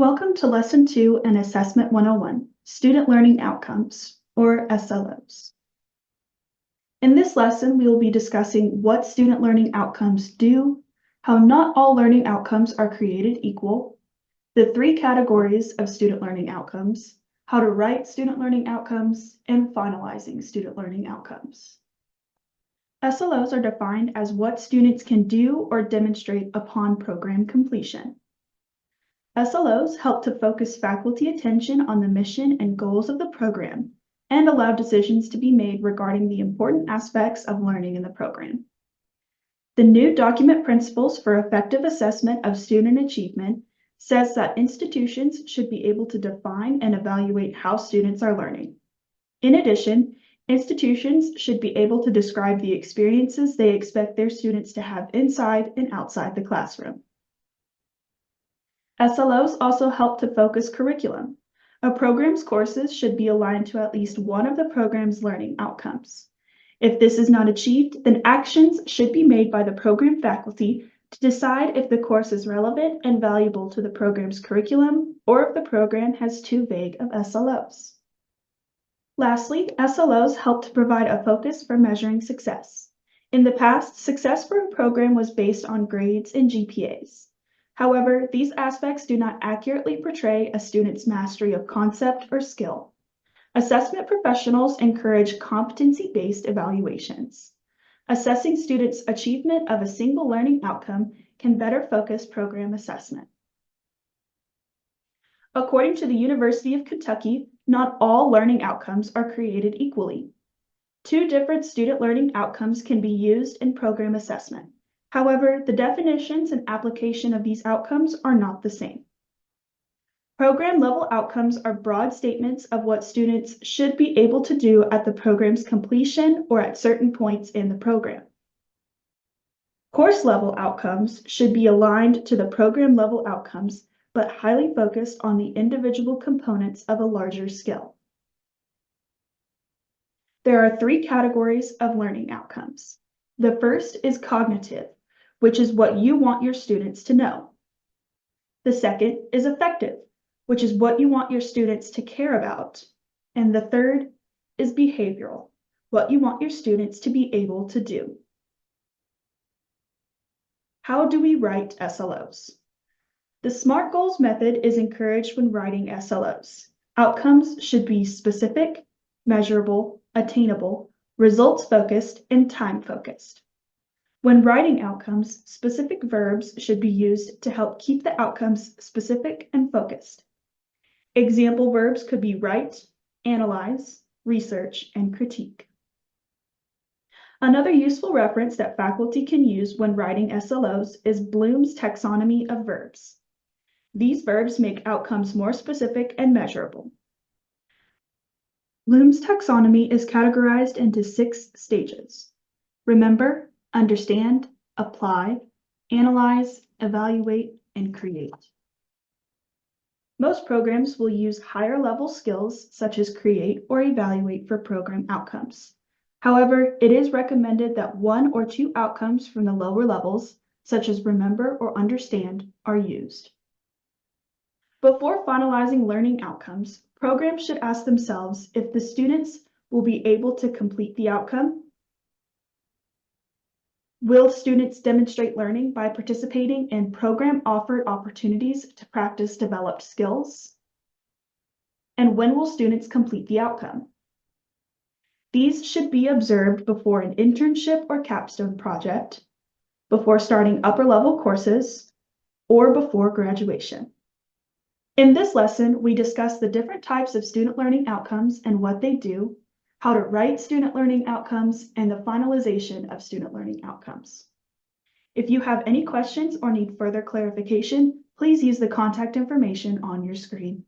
Welcome to Lesson 2 and Assessment 101, Student Learning Outcomes, or SLOs. In this lesson, we will be discussing what student learning outcomes do, how not all learning outcomes are created equal, the 3 categories of student learning outcomes, how to write student learning outcomes, and finalizing student learning outcomes. SLOs are defined as what students can do or demonstrate upon program completion. SLOs help to focus faculty attention on the mission and goals of the program and allow decisions to be made regarding the important aspects of learning in the program. The new document principles for effective assessment of student achievement says that institutions should be able to define and evaluate how students are learning. In addition, institutions should be able to describe the experiences they expect their students to have inside and outside the classroom. SLOs also help to focus curriculum. A program's courses should be aligned to at least one of the program's learning outcomes. If this is not achieved, then actions should be made by the program faculty to decide if the course is relevant and valuable to the program's curriculum or if the program has too vague of SLOs. Lastly, SLOs help to provide a focus for measuring success. In the past, success for a program was based on grades and GPAs. However, these aspects do not accurately portray a student's mastery of concept or skill. Assessment professionals encourage competency-based evaluations. Assessing students' achievement of a single learning outcome can better focus program assessment. According to the University of Kentucky, not all learning outcomes are created equally. 2 different student learning outcomes can be used in program assessment. However, the definitions and application of these outcomes are not the same. Program-level outcomes are broad statements of what students should be able to do at the program's completion or at certain points in the program. Course-level outcomes should be aligned to the program-level outcomes, but highly focused on the individual components of a larger skill. There are 3 categories of learning outcomes. The first is cognitive, which is what you want your students to know. The second is affective, which is what you want your students to care about. And the third is behavioral, what you want your students to be able to do. How do we write SLOs? The SMART goals method is encouraged when writing SLOs. Outcomes should be specific, measurable, attainable, results-focused, and time-focused. When writing outcomes, specific verbs should be used to help keep the outcomes specific and focused. Example verbs could be write, analyze, research, and critique. Another useful reference that faculty can use when writing SLOs is Bloom's taxonomy of verbs. These verbs make outcomes more specific and measurable. Bloom's taxonomy is categorized into 6 stages: remember, understand, apply, analyze, evaluate, and create. Most programs will use higher level skills such as create or evaluate for program outcomes. However, it is recommended that 1 or 2 outcomes from the lower levels, such as remember or understand, are used. Before finalizing learning outcomes, programs should ask themselves if the students will be able to complete the outcome. Will students demonstrate learning by participating in program-offered opportunities to practice developed skills? And when will students complete the outcome? These should be observed before an internship or capstone project, before starting upper-level courses, or before graduation. In this lesson, we discussed the different types of student learning outcomes and what they do, how to write student learning outcomes, and the finalization of student learning outcomes. If you have any questions or need further clarification, please use the contact information on your screen.